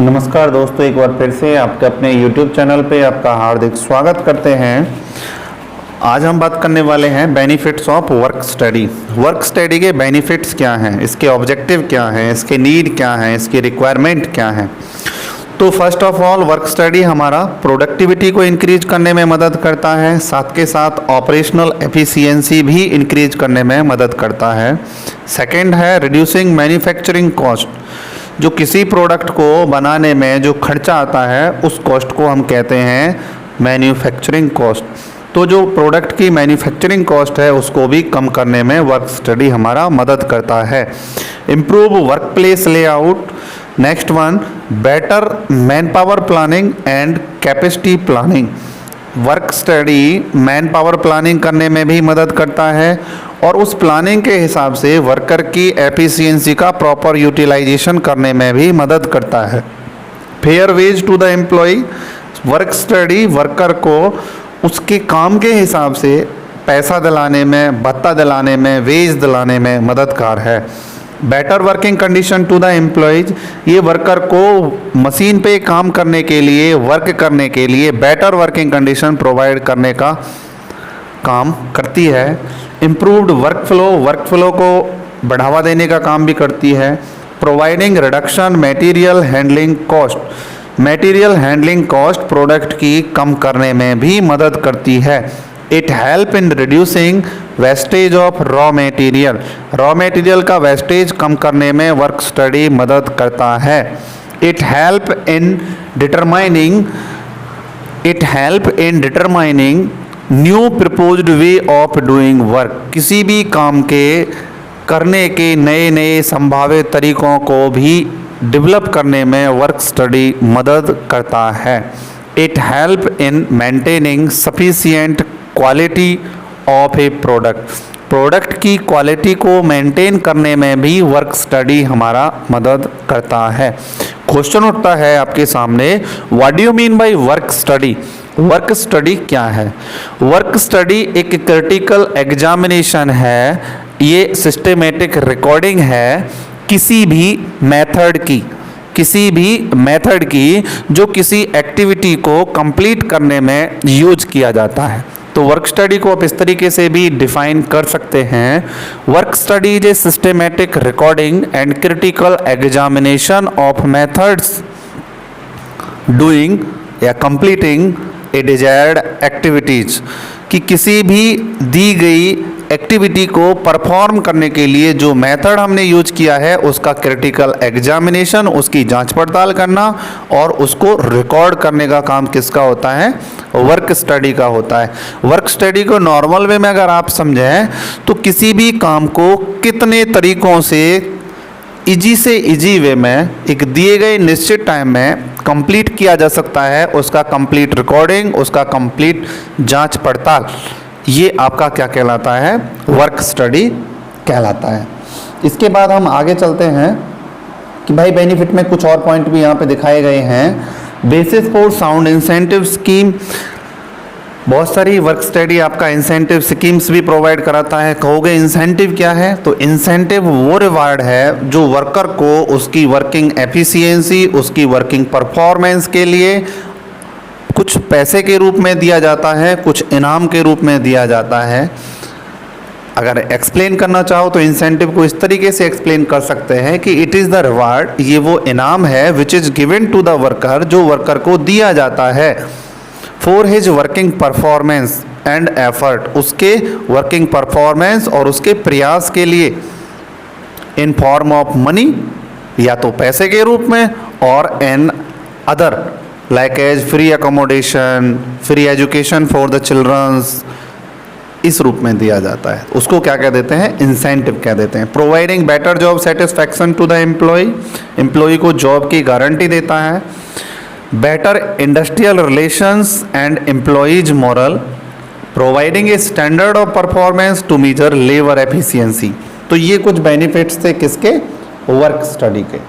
नमस्कार दोस्तों, एक बार फिर से आपके अपने YouTube चैनल पे आपका हार्दिक स्वागत करते हैं। आज हम बात करने वाले हैं benefits of work study. Work study के बेनिफिट्स क्या हैं, इसके ऑब्जेक्टिव क्या हैं, इसके नीड क्या हैं, इसकी रिक्वायरमेंट क्या है। तो first of all work study हमारा प्रोडक्टिविटी को इंक्रीज करने में मदद करता है, साथ के साथ ऑपरेशनल एफिशिएंसी भी इंक्रीज करने में मदद करता है। सेकंड है रिड्यूसिंग मैन्युफैक्चरिंग कॉस्ट। जो किसी प्रोडक्ट को बनाने में जो खर्चा आता है उस कॉस्ट को हम कहते हैं मैन्युफैक्चरिंग कॉस्ट। तो जो प्रोडक्ट की मैन्युफैक्चरिंग कॉस्ट है उसको भी कम करने में वर्क स्टडी हमारा मदद करता है। Improve work place layout. Next one, better man power planning and capacity planning. Work study man power planning करने में भी मदद करता है और उस प्लानिंग के हिसाब से वर्कर की एफिशिएंसी का प्रॉपर यूटिलाइजेशन करने में भी मदद करता है। Fair wages to the employ. Work study worker को उसके काम के हिसाब से पैसा दिलाने में, भत्ता दिलाने में, वेज दिलाने में मददगार है। Better working condition to the employees. ये वर्कर को मशीन पे काम करने के लिए, वर्क करने के लिए बेटर वर्किंग कंडीशन प्रोवाइड करने का काम करती है। इम्प्रूव्ड वर्कफ्लो, वर्कफ्लो को बढ़ावा देने का काम भी करती है। Providing reduction material handling cost. Material handling cost product की कम करने में भी मदद करती है। It help in reducing wastage of raw material. Raw material का वेस्टेज कम करने में वर्क स्टडी मदद करता है। It help in determining new proposed way of doing work. किसी भी काम के करने के नए नए संभावित तरीकों को भी डेवलप करने में वर्क स्टडी मदद करता है। It help in maintaining sufficient quality of A product. Product की क्वालिटी को मेंटेन करने में भी वर्क स्टडी हमारा मदद करता है। क्वेश्चन उठता है आपके सामने, what do you mean by work study? Work study क्या है? वर्क स्टडी एक क्रिटिकल एग्जामिनेशन है, ये सिस्टेमेटिक रिकॉर्डिंग है किसी भी मेथड की जो किसी एक्टिविटी को कंप्लीट करने में यूज किया जाता है। तो वर्क स्टडी को आप इस तरीके से भी डिफाइन कर सकते हैं। Work study is a systematic recording and critical examination of methods doing या कंप्लीटिंग ए डिजायर्ड एक्टिविटीज। कि किसी भी दी गई एक्टिविटी को परफॉर्म करने के लिए जो मेथड हमने यूज किया है उसका क्रिटिकल एग्जामिनेशन, उसकी जांच पड़ताल करना और उसको रिकॉर्ड करने का काम किसका होता है? वर्क स्टडी का होता है। वर्क स्टडी को नॉर्मल वे में अगर आप समझें तो किसी भी काम को कितने तरीकों से इजी से इजी वे में एक दिए गए निश्चित टाइम में कंप्लीट किया जा सकता है, उसका कंप्लीट रिकॉर्डिंग, उसका कंप्लीट जांच पड़ताल, ये आपका क्या कहलाता है? वर्क स्टडी कहलाता है। इसके बाद हम आगे चलते हैं कि भाई बेनिफिट में कुछ और पॉइंट भी यहाँ पे दिखाए गए हैं। Basis for sound incentive scheme. बहुत सारी वर्क स्टडी आपका इंसेंटिव स्कीम्स भी प्रोवाइड कराता है। कहोगे इंसेंटिव क्या है? तो इंसेंटिव वो रिवार्ड है जो वर्कर को उसकी वर्किंग एफिशिएंसी, उसकी वर्किंग परफॉर्मेंस के लिए कुछ पैसे के रूप में दिया जाता है, कुछ इनाम के रूप में दिया जाता है। अगर एक्सप्लेन करना चाहो तो इंसेंटिव को इस तरीके से एक्सप्लेन कर सकते हैं कि इट इज़ द रिवार्ड, ये वो इनाम है which is given to the worker, जो वर्कर को दिया जाता है for his working performance and effort, उसके वर्किंग परफॉर्मेंस और उसके प्रयास के लिए, इन फॉर्म ऑफ मनी, या तो पैसे के रूप में, और an other like as free accommodation, free education for the childrens, इस रूप में दिया जाता है। उसको क्या कह देते हैं? इंसेंटिव कह देते हैं। Providing better job satisfaction to the employ को जॉब की गारंटी देता है। Better industrial relations and employees morale, providing a standard of performance to measure labour efficiency. तो ये कुछ बेनिफिट्स थे किसके? वर्क स्टडी के।